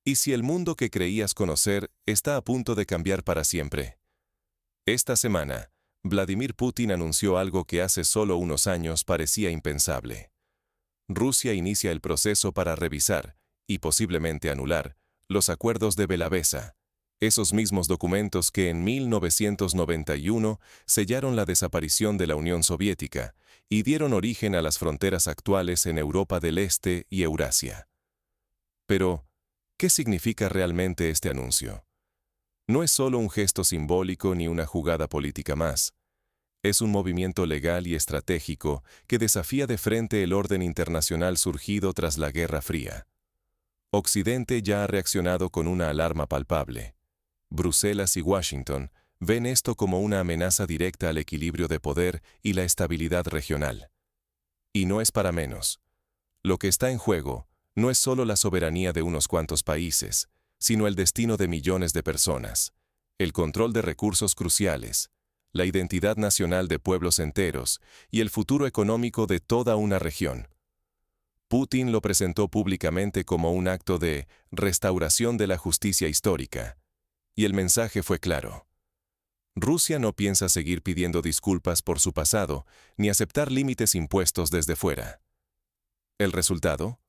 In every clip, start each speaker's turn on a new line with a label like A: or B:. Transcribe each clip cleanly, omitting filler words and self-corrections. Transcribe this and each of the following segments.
A: ¿Y si el mundo que creías conocer está a punto de cambiar para siempre? Esta semana, Vladimir Putin anunció algo que hace solo unos años parecía impensable. Rusia inicia el proceso para revisar, y posiblemente anular, los acuerdos de Belavesa, esos mismos documentos que en 1991 sellaron la desaparición de la Unión Soviética y dieron origen a las fronteras actuales en Europa del Este y Eurasia. Pero, ¿qué significa realmente este anuncio? No es solo un gesto simbólico ni una jugada política más. Es un movimiento legal y estratégico que desafía de frente el orden internacional surgido tras la Guerra Fría. Occidente ya ha reaccionado con una alarma palpable. Bruselas y Washington ven esto como una amenaza directa al equilibrio de poder y la estabilidad regional. Y no es para menos. Lo que está en juego no es solo la soberanía de unos cuantos países, sino el destino de millones de personas, el control de recursos cruciales, la identidad nacional de pueblos enteros y el futuro económico de toda una región. Putin lo presentó públicamente como un acto de restauración de la justicia histórica, y el mensaje fue claro. Rusia no piensa seguir pidiendo disculpas por su pasado, ni aceptar límites impuestos desde fuera. ¿El resultado?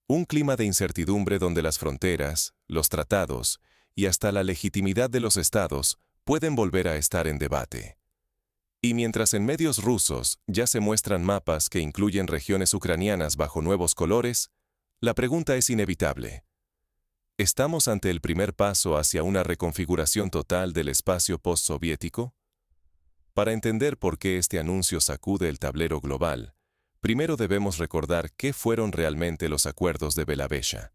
A: Un clima de incertidumbre donde las fronteras, los tratados y hasta la legitimidad de los estados pueden volver a estar en debate. Y mientras en medios rusos ya se muestran mapas que incluyen regiones ucranianas bajo nuevos colores, la pregunta es inevitable. ¿Estamos ante el primer paso hacia una reconfiguración total del espacio postsoviético? Para entender por qué este anuncio sacude el tablero global, primero debemos recordar qué fueron realmente los acuerdos de Belavesa.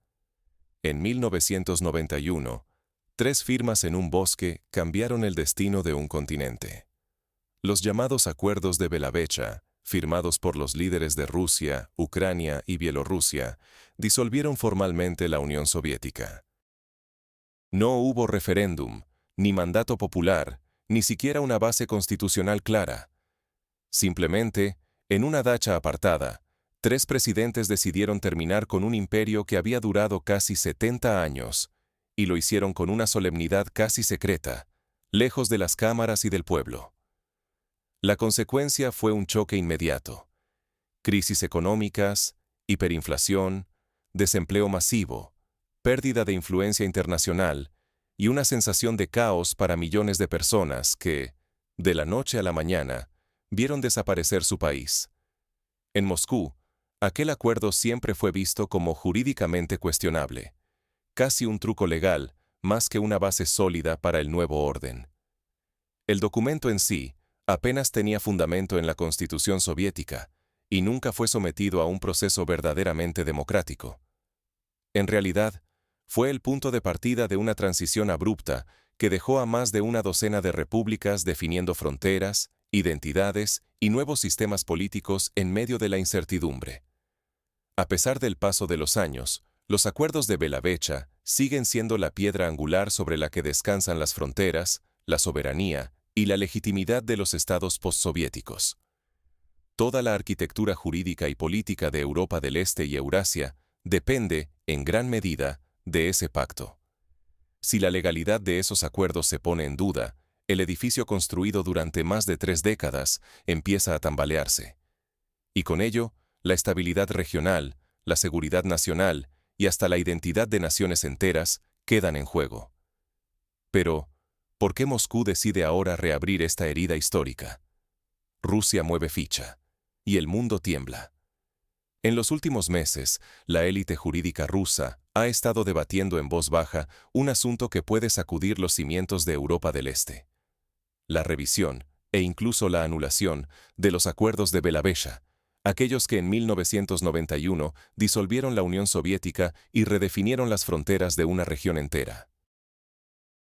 A: En 1991, 3 firmas en un bosque cambiaron el destino de un continente. Los llamados acuerdos de Belavesa, firmados por los líderes de Rusia, Ucrania y Bielorrusia, disolvieron formalmente la Unión Soviética. No hubo referéndum, ni mandato popular, ni siquiera una base constitucional clara. Simplemente, en una dacha apartada, 3 presidentes decidieron terminar con un imperio que había durado casi 70 años, y lo hicieron con una solemnidad casi secreta, lejos de las cámaras y del pueblo. La consecuencia fue un choque inmediato. Crisis económicas, hiperinflación, desempleo masivo, pérdida de influencia internacional y una sensación de caos para millones de personas que, de la noche a la mañana, vieron desaparecer su país. En Moscú, aquel acuerdo siempre fue visto como jurídicamente cuestionable, casi un truco legal, más que una base sólida para el nuevo orden. El documento en sí apenas tenía fundamento en la Constitución soviética y nunca fue sometido a un proceso verdaderamente democrático. En realidad, fue el punto de partida de una transición abrupta que dejó a más de una docena de repúblicas definiendo fronteras, identidades y nuevos sistemas políticos en medio de la incertidumbre. A pesar del paso de los años, los acuerdos de Belavesa siguen siendo la piedra angular sobre la que descansan las fronteras, la soberanía y la legitimidad de los estados postsoviéticos. Toda la arquitectura jurídica y política de Europa del Este y Eurasia depende, en gran medida, de ese pacto. Si la legalidad de esos acuerdos se pone en duda, el edificio construido durante más de 3 décadas empieza a tambalearse. Y con ello, la estabilidad regional, la seguridad nacional y hasta la identidad de naciones enteras quedan en juego. Pero, ¿por qué Moscú decide ahora reabrir esta herida histórica? Rusia mueve ficha, y el mundo tiembla. En los últimos meses, la élite jurídica rusa ha estado debatiendo en voz baja un asunto que puede sacudir los cimientos de Europa del Este: la revisión, e incluso la anulación, de los acuerdos de Belavesa, aquellos que en 1991 disolvieron la Unión Soviética y redefinieron las fronteras de una región entera.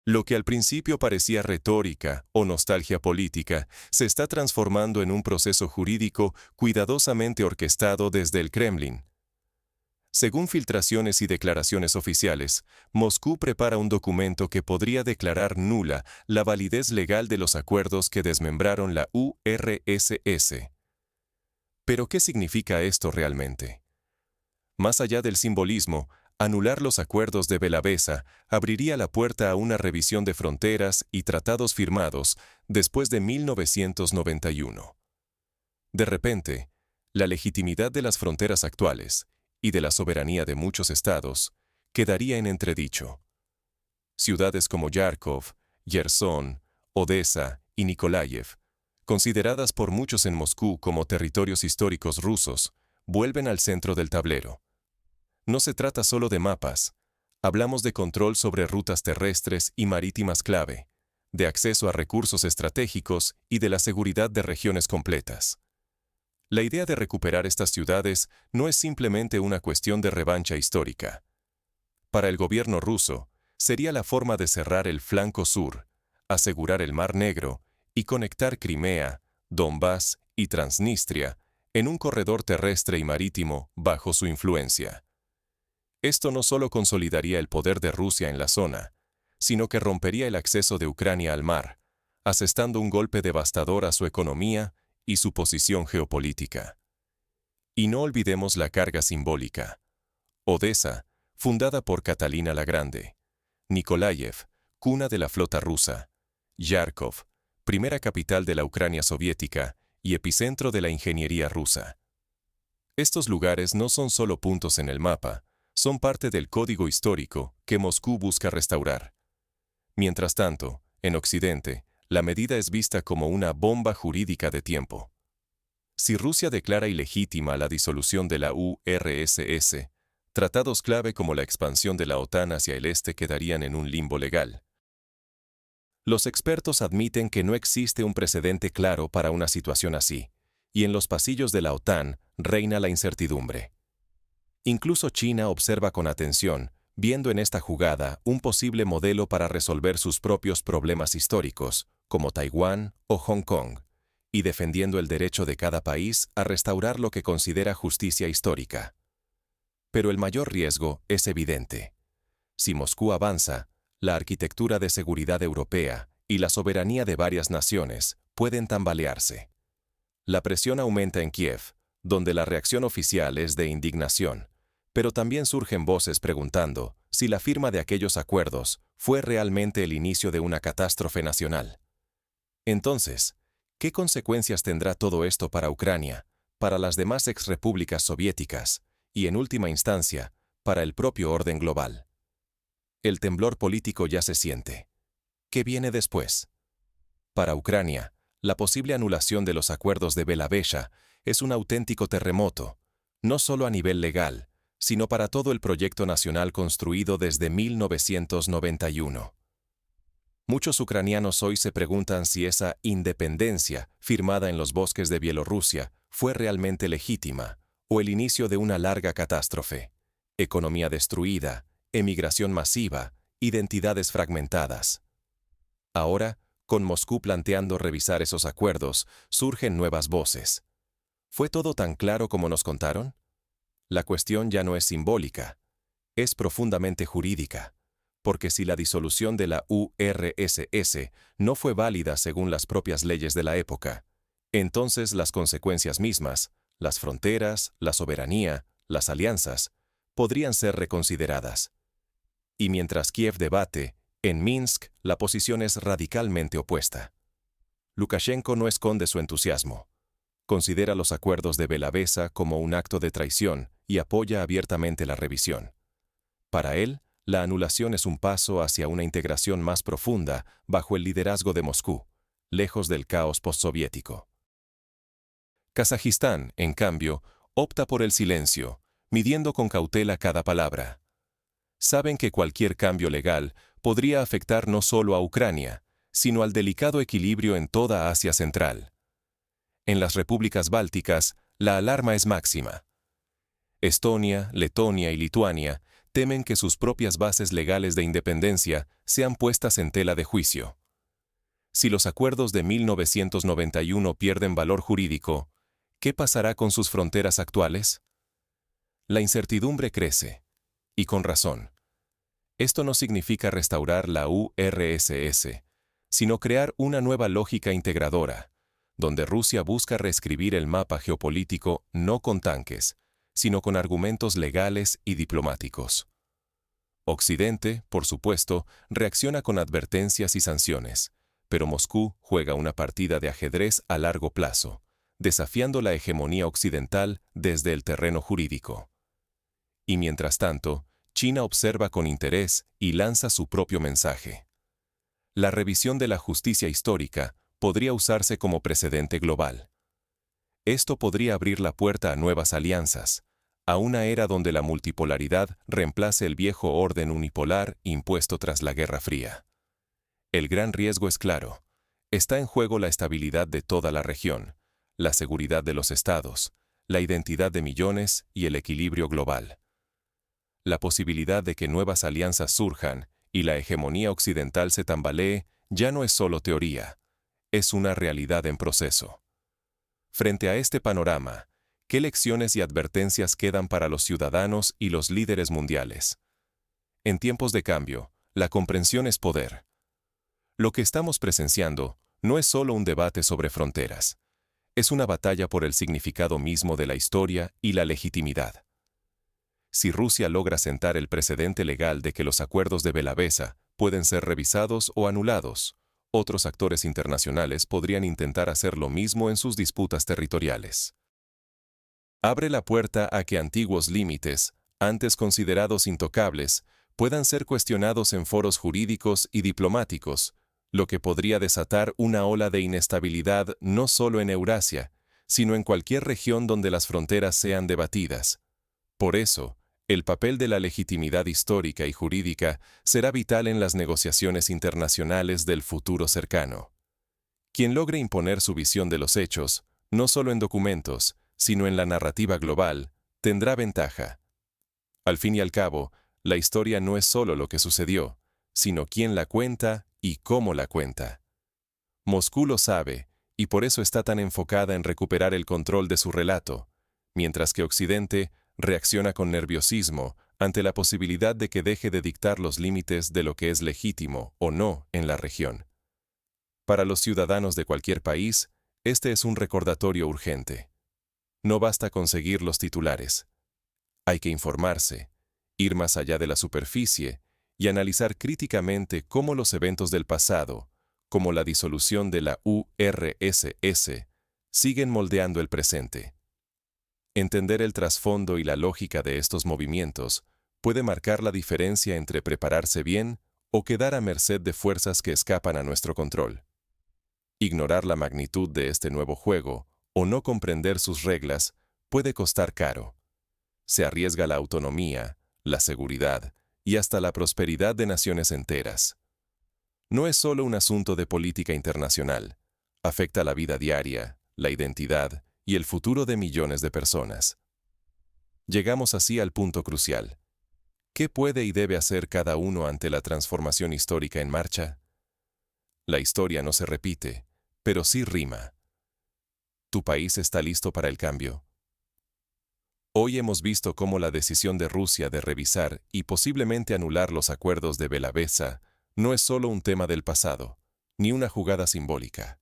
A: Lo que al principio parecía retórica o nostalgia política se está transformando en un proceso jurídico cuidadosamente orquestado desde el Kremlin. Según filtraciones y declaraciones oficiales, Moscú prepara un documento que podría declarar nula la validez legal de los acuerdos que desmembraron la URSS. ¿Pero qué significa esto realmente? Más allá del simbolismo, Anular los acuerdos de Bellavesa abriría la puerta a una revisión de fronteras y tratados firmados después de 1991. De repente, la legitimidad de las fronteras actuales y de la soberanía de muchos estados quedaría en entredicho. Ciudades como Yarkov, Yersón, Odesa y Nikolayev, consideradas por muchos en Moscú como territorios históricos rusos, vuelven al centro del tablero. No se trata solo de mapas, hablamos de control sobre rutas terrestres y marítimas clave, de acceso a recursos estratégicos y de la seguridad de regiones completas. La idea de recuperar estas ciudades no es simplemente una cuestión de revancha histórica. Para el gobierno ruso, sería la forma de cerrar el flanco sur, asegurar el Mar Negro y conectar Crimea, Donbass y Transnistria en un corredor terrestre y marítimo bajo su influencia. Esto no solo consolidaría el poder de Rusia en la zona, sino que rompería el acceso de Ucrania al mar, asestando un golpe devastador a su economía y su posición geopolítica. Y no olvidemos la carga simbólica. Odesa, fundada por Catalina la Grande; Nikolayev, cuna de la flota rusa; Yarkov, primera capital de la Ucrania soviética y epicentro de la ingeniería rusa. Estos lugares no son solo puntos en el mapa, son parte del código histórico que Moscú busca restaurar. Mientras tanto, en Occidente, la medida es vista como una bomba jurídica de tiempo. Si Rusia declara ilegítima la disolución de la URSS, tratados clave como la expansión de la OTAN hacia el este quedarían en un limbo legal. Los expertos admiten que no existe un precedente claro para una situación así, y en los pasillos de la OTAN reina la incertidumbre. Incluso China observa con atención, viendo en esta jugada un posible modelo para resolver sus propios problemas históricos, como Taiwán o Hong Kong, y defendiendo el derecho de cada país a restaurar lo que considera justicia histórica. Pero el mayor riesgo es evidente. Si Moscú avanza, la arquitectura de seguridad europea y la soberanía de varias naciones pueden tambalearse. La presión aumenta en Kiev, donde la reacción oficial es de indignación, pero también surgen voces preguntando si la firma de aquellos acuerdos fue realmente el inicio de una catástrofe nacional. Entonces, ¿qué consecuencias tendrá todo esto para Ucrania, para las demás exrepúblicas soviéticas y, en última instancia, para el propio orden global? El temblor político ya se siente. ¿Qué viene después? Para Ucrania, la posible anulación de los acuerdos de Bellavesa es un auténtico terremoto, no solo a nivel legal, sino para todo el proyecto nacional construido desde 1991. Muchos ucranianos hoy se preguntan si esa independencia, firmada en los bosques de Bielorrusia, fue realmente legítima, o el inicio de una larga catástrofe. Economía destruida, emigración masiva, identidades fragmentadas. Ahora, con Moscú planteando revisar esos acuerdos, surgen nuevas voces. ¿Fue todo tan claro como nos contaron? La cuestión ya no es simbólica, es profundamente jurídica, porque si la disolución de la URSS no fue válida según las propias leyes de la época, entonces las consecuencias mismas, las fronteras, la soberanía, las alianzas, podrían ser reconsideradas. Y mientras Kiev debate, en Minsk la posición es radicalmente opuesta. Lukashenko no esconde su entusiasmo. Considera los acuerdos de Bellavesa como un acto de traición y apoya abiertamente la revisión. Para él, la anulación es un paso hacia una integración más profunda bajo el liderazgo de Moscú, lejos del caos postsoviético. Kazajistán, en cambio, opta por el silencio, midiendo con cautela cada palabra. Saben que cualquier cambio legal podría afectar no solo a Ucrania, sino al delicado equilibrio en toda Asia Central. En las repúblicas bálticas, la alarma es máxima. Estonia, Letonia y Lituania temen que sus propias bases legales de independencia sean puestas en tela de juicio. Si los acuerdos de 1991 pierden valor jurídico, ¿qué pasará con sus fronteras actuales? La incertidumbre crece, y con razón. Esto no significa restaurar la URSS, sino crear una nueva lógica integradora, donde Rusia busca reescribir el mapa geopolítico no con tanques, sino con argumentos legales y diplomáticos. Occidente, por supuesto, reacciona con advertencias y sanciones, pero Moscú juega una partida de ajedrez a largo plazo, desafiando la hegemonía occidental desde el terreno jurídico. Y mientras tanto, China observa con interés y lanza su propio mensaje. La revisión de la justicia histórica podría usarse como precedente global. Esto podría abrir la puerta a nuevas alianzas, a una era donde la multipolaridad reemplace el viejo orden unipolar impuesto tras la Guerra Fría. El gran riesgo es claro. Está en juego la estabilidad de toda la región, la seguridad de los estados, la identidad de millones y el equilibrio global. La posibilidad de que nuevas alianzas surjan y la hegemonía occidental se tambalee ya no es solo teoría, es una realidad en proceso. Frente a este panorama, ¿qué lecciones y advertencias quedan para los ciudadanos y los líderes mundiales? En tiempos de cambio, la comprensión es poder. Lo que estamos presenciando no es solo un debate sobre fronteras, es una batalla por el significado mismo de la historia y la legitimidad. Si Rusia logra sentar el precedente legal de que los acuerdos de Belavesa pueden ser revisados o anulados, otros actores internacionales podrían intentar hacer lo mismo en sus disputas territoriales. Abre la puerta a que antiguos límites, antes considerados intocables, puedan ser cuestionados en foros jurídicos y diplomáticos, lo que podría desatar una ola de inestabilidad no solo en Eurasia, sino en cualquier región donde las fronteras sean debatidas. Por eso, el papel de la legitimidad histórica y jurídica será vital en las negociaciones internacionales del futuro cercano. Quien logre imponer su visión de los hechos, no solo en documentos, sino en la narrativa global, tendrá ventaja. Al fin y al cabo, la historia no es solo lo que sucedió, sino quién la cuenta y cómo la cuenta. Moscú lo sabe, y por eso está tan enfocada en recuperar el control de su relato, mientras que Occidente reacciona con nerviosismo ante la posibilidad de que deje de dictar los límites de lo que es legítimo o no en la región. Para los ciudadanos de cualquier país, este es un recordatorio urgente. No basta conseguir los titulares. Hay que informarse, ir más allá de la superficie y analizar críticamente cómo los eventos del pasado, como la disolución de la URSS, siguen moldeando el presente. Entender el trasfondo y la lógica de estos movimientos puede marcar la diferencia entre prepararse bien o quedar a merced de fuerzas que escapan a nuestro control. Ignorar la magnitud de este nuevo juego o no comprender sus reglas puede costar caro. Se arriesga la autonomía, la seguridad y hasta la prosperidad de naciones enteras. No es solo un asunto de política internacional, afecta la vida diaria, la identidad y el futuro de millones de personas. Llegamos así al punto crucial. ¿Qué puede y debe hacer cada uno ante la transformación histórica en marcha? La historia no se repite, pero sí rima. ¿Tu país está listo para el cambio? Hoy hemos visto cómo la decisión de Rusia de revisar y posiblemente anular los acuerdos de Belavesa no es solo un tema del pasado, ni una jugada simbólica.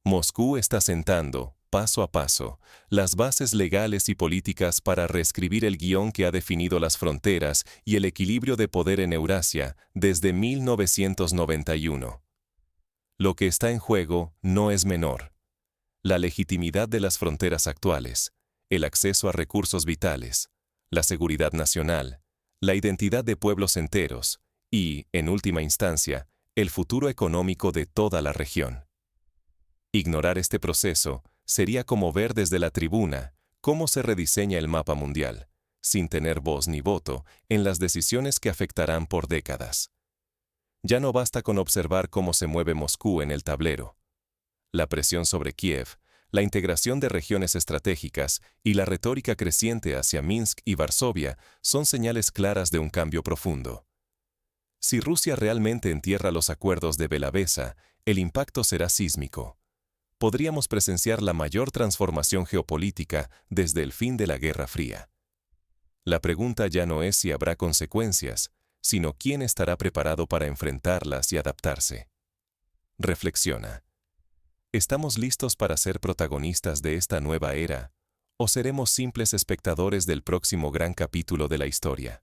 A: Moscú está sentando, paso a paso, las bases legales y políticas para reescribir el guión que ha definido las fronteras y el equilibrio de poder en Eurasia desde 1991. Lo que está en juego no es menor. La legitimidad de las fronteras actuales, el acceso a recursos vitales, la seguridad nacional, la identidad de pueblos enteros y, en última instancia, el futuro económico de toda la región. Ignorar este proceso sería como ver desde la tribuna cómo se rediseña el mapa mundial, sin tener voz ni voto en las decisiones que afectarán por décadas. Ya no basta con observar cómo se mueve Moscú en el tablero. La presión sobre Kiev, la integración de regiones estratégicas y la retórica creciente hacia Minsk y Varsovia son señales claras de un cambio profundo. Si Rusia realmente entierra los acuerdos de Belavesa, el impacto será sísmico. Podríamos presenciar la mayor transformación geopolítica desde el fin de la Guerra Fría. La pregunta ya no es si habrá consecuencias, sino quién estará preparado para enfrentarlas y adaptarse. Reflexiona. ¿Estamos listos para ser protagonistas de esta nueva era, o seremos simples espectadores del próximo gran capítulo de la historia?